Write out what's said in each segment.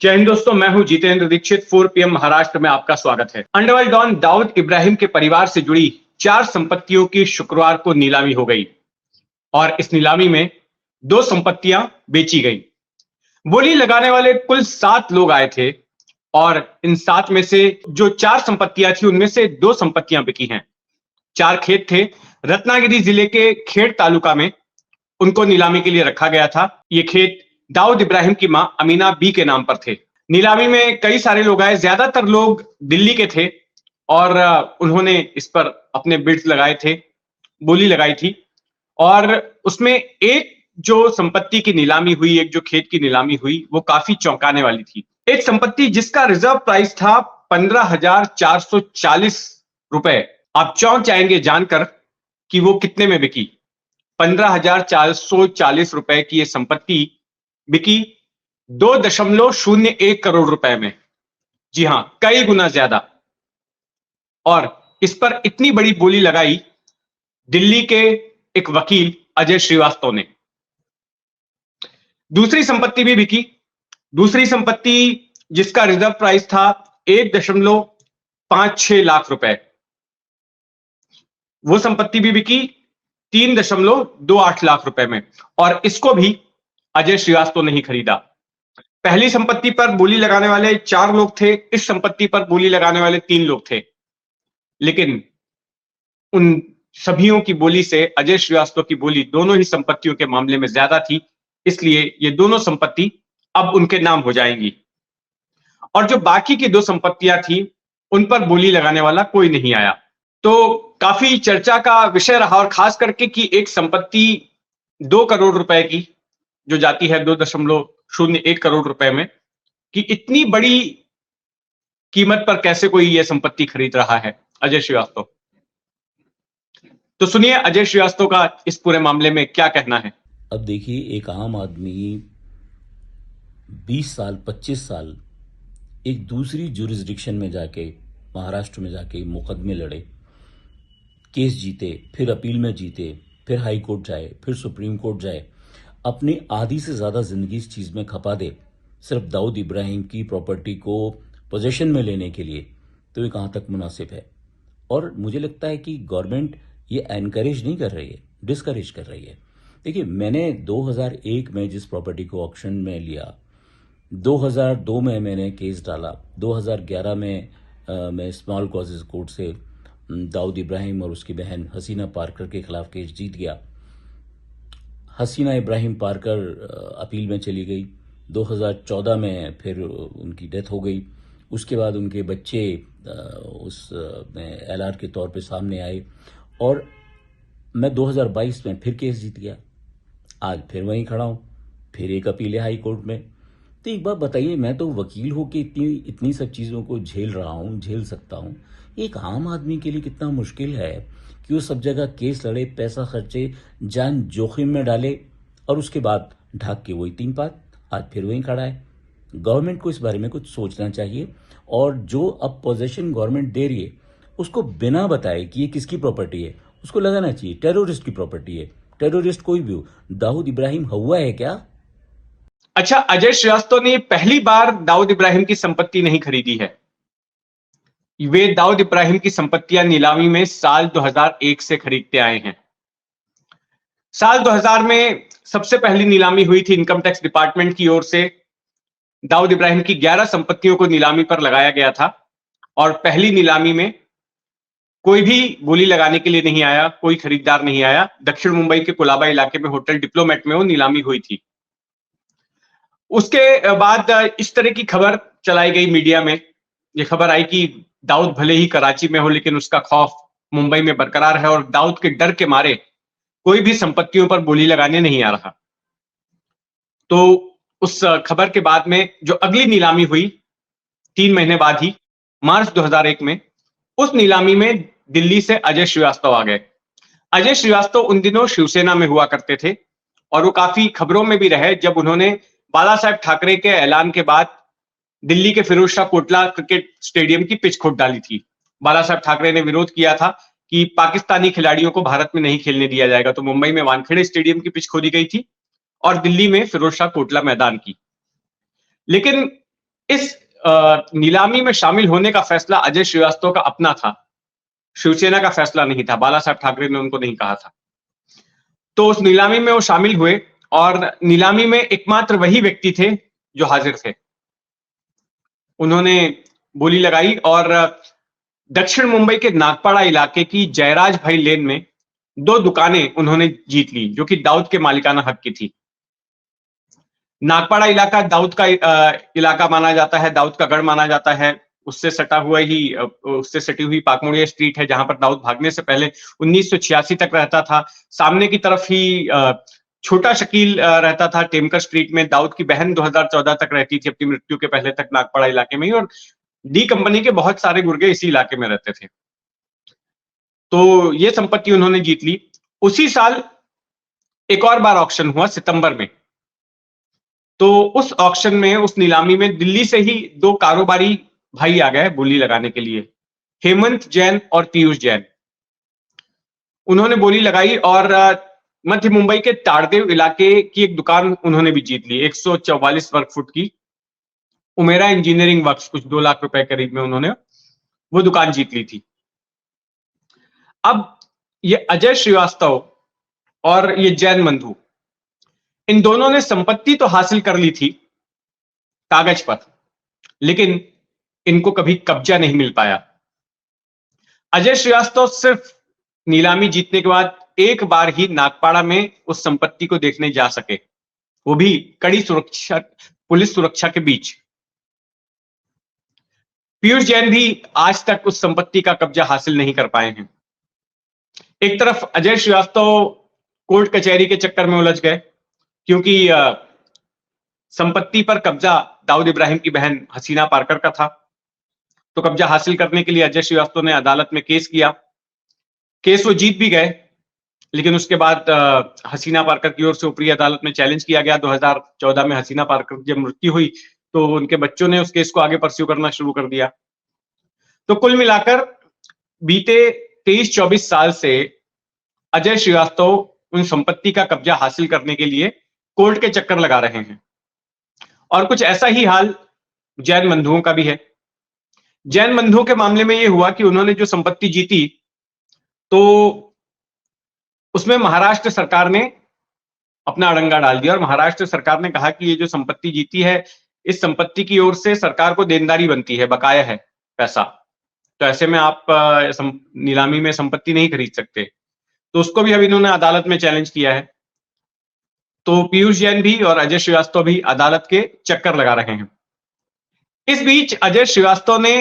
जय हिंद दोस्तों, मैं हूं जितेंद्र दीक्षित। 4 PM महाराष्ट्र में आपका स्वागत है। अंडरवर्ल्ड डॉन दाऊद इब्राहिम के परिवार से जुड़ी 4 संपत्तियों की शुक्रवार को नीलामी हो गई और इस नीलामी में 2 संपत्तियां बेची गई। बोली लगाने वाले कुल 7 लोग आए थे और इन 7 में से जो 4 संपत्तियां थी उनमें से 2 संपत्तियां बिकी हैं। 4 खेत थे, रत्नागिरी जिले के खेड़ तालुका में उनको नीलामी के लिए रखा गया था। ये खेत दाऊद इब्राहिम की मां अमीना बी के नाम पर थे। नीलामी में कई सारे लोग आए, ज्यादातर लोग दिल्ली के थे और उन्होंने इस पर अपने बिड्स लगाए थे, बोली लगाई थी। और उसमें एक जो संपत्ति की नीलामी हुई, एक जो खेत की नीलामी हुई, वो काफी चौंकाने वाली थी। एक संपत्ति जिसका रिजर्व प्राइस था 15,440 रुपए। आप चौंक जाएंगे जानकर कि वो कितने में बिकी। 15,440 रुपए की ये संपत्ति बिकी 2.01 करोड़ रुपए में। जी हां, कई गुना ज्यादा। और इस पर इतनी बड़ी बोली लगाई दिल्ली के एक वकील अजय श्रीवास्तव ने। दूसरी संपत्ति भी बिकी। दूसरी संपत्ति जिसका रिजर्व प्राइस था 1.56 लाख रुपए, वो संपत्ति भी बिकी 3.28 लाख रुपए में और इसको भी अजय श्रीवास्तव ने ही खरीदा। पहली संपत्ति पर बोली लगाने वाले 4 लोग थे, इस संपत्ति पर बोली लगाने वाले 3 लोग थे, लेकिन उन सभियों की बोली से अजय श्रीवास्तव की बोली दोनों ही संपत्तियों के मामले में ज्यादा थी, इसलिए ये दोनों संपत्ति अब उनके नाम हो जाएंगी। और जो बाकी की 2 संपत्तियां थी उन पर बोली लगाने वाला कोई नहीं आया। तो काफी चर्चा का विषय रहा, और खास करके कि एक संपत्ति 2 करोड़ रुपए की जो जाती है 2.01 करोड़ रुपए में, कि इतनी बड़ी कीमत पर कैसे कोई यह संपत्ति खरीद रहा है। अजय श्रीवास्तव, तो सुनिए अजय श्रीवास्तव का इस पूरे मामले में क्या कहना है। अब देखिए, एक आम आदमी 20 साल 25 साल एक दूसरी जुरिस्डिक्शन में जाके, महाराष्ट्र में जाके मुकदमे लड़े, केस जीते, फिर अपील में जीते, फिर हाई कोर्ट जाए, फिर सुप्रीम कोर्ट जाए, अपनी आधी से ज्यादा जिंदगी इस चीज में खपा दे सिर्फ दाऊद इब्राहिम की प्रॉपर्टी को पोजीशन में लेने के लिए, तो ये कहां तक मुनासिब है। और मुझे लगता है कि गवर्नमेंट ये एनकरेज नहीं कर रही है, डिस्करेज कर रही है। देखिए, मैंने 2001 में जिस प्रॉपर्टी को ऑक्शन में लिया, 2002 में मैंने केस डाला, 2011 में मैं स्मॉल कॉजेज कोर्ट से दाऊद इब्राहिम और उसकी बहन हसीना पारकर के खिलाफ केस जीत गया। हसीना इब्राहिम पारकर अपील में चली गई। 2014 में फिर उनकी डेथ हो गई। उसके बाद उनके बच्चे उस LR के तौर पे सामने आए और मैं 2022 में फिर केस जीत गया। आज फिर वहीं खड़ा हूं, फिर एक अपील है हाई कोर्ट में। तो एक बात बताइए, मैं तो वकील होके इतनी सब चीज़ों को झेल रहा हूं, झेल सकता हूं, एक आम आदमी के लिए कितना मुश्किल है कि वो सब जगह केस लड़े, पैसा खर्चे, जान जोखिम में डाले और उसके बाद ढाक के वही 3 पात आज फिर वहीं खड़ा है। गवर्नमेंट को इस बारे में कुछ सोचना चाहिए और जो अब पोजीशन गवर्नमेंट दे रही है उसको बिना बताए कि ये किसकी प्रॉपर्टी है उसको लगाना चाहिए टेररिस्ट की प्रॉपर्टी है। टेररिस्ट कोई भी हो, दाऊद इब्राहिम हुआ है क्या? अच्छा, अजय श्रीवास्तव ने पहली बार दाऊद इब्राहिम की संपत्ति नहीं खरीदी है। वे दाऊद इब्राहिम की संपत्तियां नीलामी में साल 2001 से खरीदते आए हैं। साल 2000 में सबसे पहली नीलामी हुई थी इनकम टैक्स डिपार्टमेंट की ओर से। दाऊद इब्राहिम की 11 संपत्तियों को नीलामी पर लगाया गया था और पहली नीलामी में कोई भी बोली लगाने के लिए नहीं आया, कोई खरीदार नहीं आया। दक्षिण मुंबई के कुलाबा इलाके में होटल डिप्लोमेट में वो नीलामी हुई थी। उसके बाद इस तरह की खबर चलाई गई मीडिया में। यह खबर आई कि दाऊद भले ही कराची में हो लेकिन उसका खौफ मुंबई में बरकरार है और दाऊद के डर के मारे कोई भी संपत्तियों पर बोली लगाने नहीं आ रहा। तो उस खबर के बाद में जो अगली नीलामी हुई 3 महीने बाद ही, मार्च 2001 में, उस नीलामी में दिल्ली से अजय श्रीवास्तव आ गए। अजय श्रीवास्तव उन दिनों शिवसेना में हुआ करते थे और वो काफी खबरों में भी रहे जब उन्होंने बाला साहेब ठाकरे के ऐलान के बाद दिल्ली के फिरोज शाह कोटला क्रिकेट स्टेडियम की पिच खोद डाली थी। बाला साहेब ठाकरे ने विरोध किया था कि पाकिस्तानी खिलाड़ियों को भारत में नहीं खेलने दिया जाएगा, तो मुंबई में वानखेड़े स्टेडियम की पिच खोदी गई थी और दिल्ली में फिरोज शाह कोटला मैदान की। लेकिन इस नीलामी में शामिल होने का फैसला अजय श्रीवास्तव का अपना था, शिवसेना का फैसला नहीं था, बाला साहब ठाकरे ने उनको नहीं कहा था। तो उस नीलामी में वो शामिल हुए और नीलामी में एकमात्र वही व्यक्ति थे जो हाजिर थे। उन्होंने बोली लगाई और दक्षिण मुंबई के नागपाड़ा इलाके की जयराज भाई लेन में 2 दुकानें उन्होंने जीत ली, जो कि दाऊद के मालिकाना हक की थी। नागपाड़ा इलाका दाऊद का इलाका माना जाता है, दाऊद का गढ़ माना जाता है। उससे सटी हुई पाकमुड़िया स्ट्रीट है, जहां पर दाऊद भागने से पहले 1986 तक रहता था। सामने की तरफ ही छोटा शकील रहता था टेमकर स्ट्रीट में। दाऊद की बहन 2014 तक रहती थी, अपनी मृत्यु के पहले तक नागपाड़ा इलाके में ही, और डी कंपनी के बहुत सारे गुर्गे इसी इलाके में रहते थे। तो ये संपत्ति उन्होंने जीत ली। उसी साल एक और बार ऑक्शन हुआ सितंबर में। तो उस ऑक्शन में, उस नीलामी में दिल्ली से ही 2 कारोबारी भाई आ गए बोली लगाने के लिए, हेमंत जैन और पीयूष जैन। उन्होंने बोली लगाई और मध्य मुंबई के ताड़देव इलाके की एक दुकान उन्होंने भी जीत ली, 144 वर्ग फुट की उमेरा इंजीनियरिंग वर्क्स, कुछ 2 लाख रुपए करीब में उन्होंने वो दुकान जीत ली थी। अब ये अजय श्रीवास्तव और ये जैन बंधु, इन दोनों ने संपत्ति तो हासिल कर ली थी कागज पर, लेकिन इनको कभी कब्जा नहीं मिल पाया। अजय श्रीवास्तव सिर्फ नीलामी जीतने के बाद एक बार ही नागपाड़ा में उस संपत्ति को देखने जा सके, वो भी कड़ी सुरक्षा, पुलिस सुरक्षा के बीच। पीयूष जैन भी आज तक उस संपत्ति का कब्जा हासिल नहीं कर पाए हैं। एक तरफ अजय श्रीवास्तव कोर्ट कचहरी के चक्कर में उलझ गए, क्योंकि संपत्ति पर कब्जा दाऊद इब्राहिम की बहन हसीना पारकर का था। तो कब्जा हासिल करने के लिए अजय श्रीवास्तव ने अदालत में केस किया। केस वो जीत भी गए, लेकिन उसके बाद हसीना पारकर की ओर से ऊपरी अदालत में चैलेंज किया गया। 2014 में हसीना पारकर की जब मृत्यु हुई तो उनके बच्चों ने उस केस को आगे परस्यू करना शुरू कर दिया। तो कुल मिलाकर बीते 23-24 साल से अजय श्रीवास्तव उन संपत्ति का कब्जा हासिल करने के लिए कोर्ट के चक्कर लगा रहे हैं। और कुछ ऐसा ही हाल जैन बंधुओं का भी है। जैन बंधुओं के मामले में यह हुआ कि उन्होंने जो संपत्ति जीती, तो उसमें महाराष्ट्र सरकार ने अपना अड़ंगा डाल दिया और महाराष्ट्र सरकार ने कहा कि ये जो संपत्ति जीती है, इस संपत्ति की ओर से सरकार को देनदारी बनती है, बकाया है पैसा। तो ऐसे में आप नीलामी में संपत्ति नहीं खरीद सकते। तो उसको भी अब इन्होंने अदालत में चैलेंज किया है। तो पीयूष जैन भी और अजय श्रीवास्तव भी अदालत के चक्कर लगा रहे हैं। इस बीच अजय श्रीवास्तव ने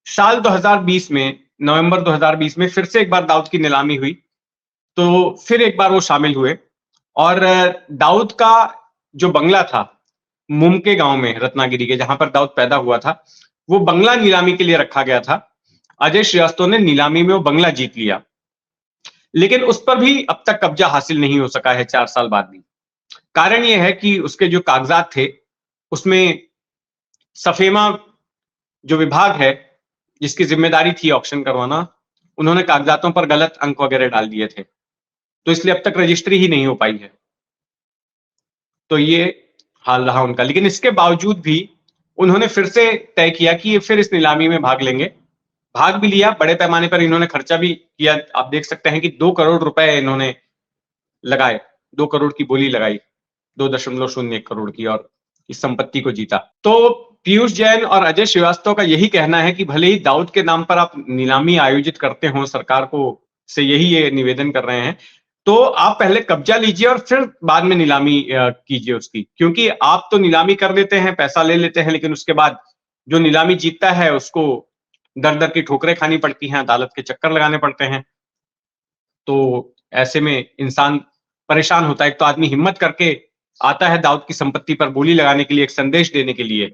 साल 2020 में, नवंबर 2020 में फिर से एक बार दाऊद की नीलामी हुई, तो फिर एक बार वो शामिल हुए और दाऊद का जो बंगला था मुमके गांव में, रत्नागिरी के, जहां पर दाऊद पैदा हुआ था, वो बंगला नीलामी के लिए रखा गया था। अजय श्रीवास्तव ने नीलामी में वो बंगला जीत लिया, लेकिन उस पर भी अब तक कब्जा हासिल नहीं हो सका है 4 साल बाद भी। कारण यह है कि उसके जो कागजात थे उसमें सफेमा जो विभाग है जिसकी जिम्मेदारी थी ऑक्शन करवाना, उन्होंने कागजातों पर गलत अंक वगैरह डाल दिए थे, तो इसलिए अब तक रजिस्ट्री ही नहीं हो पाई है। तो ये हाल रहा उनका। लेकिन इसके बावजूद भी उन्होंने फिर से तय किया कि ये फिर इस नीलामी में भाग लेंगे। भाग भी लिया, बड़े पैमाने पर इन्होंने खर्चा भी किया। आप देख सकते हैं कि 2 करोड़ रुपए इन्होंने लगाए, 2 करोड़ की बोली लगाई, 2.01 करोड़ की, और इस संपत्ति को जीता। तो पीयूष जैन और अजय श्रीवास्तव का यही कहना है कि भले ही दाऊद के नाम पर आप नीलामी आयोजित करते हो, सरकार को से यही ये निवेदन कर रहे हैं, तो आप पहले कब्जा लीजिए और फिर बाद में नीलामी कीजिए उसकी। क्योंकि आप तो नीलामी कर देते हैं, पैसा ले लेते हैं, लेकिन उसके बाद जो नीलामी जीतता है उसको दर दर की ठोकरें खानी पड़ती हैं, अदालत के चक्कर लगाने पड़ते हैं। तो ऐसे में इंसान परेशान होता है। एक तो आदमी हिम्मत करके आता है दाऊद की संपत्ति पर बोली लगाने के लिए, एक संदेश देने के लिए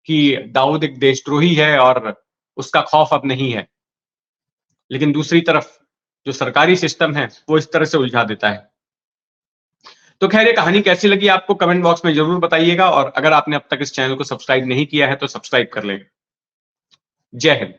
कि दाऊद एक देशद्रोही है और उसका खौफ अब नहीं है, लेकिन दूसरी तरफ जो सरकारी सिस्टम है वो इस तरह से उलझा देता है। तो खैर, ये कहानी कैसी लगी आपको कमेंट बॉक्स में जरूर बताइएगा, और अगर आपने अब तक इस चैनल को सब्सक्राइब नहीं किया है तो सब्सक्राइब कर लें। जय हिंद।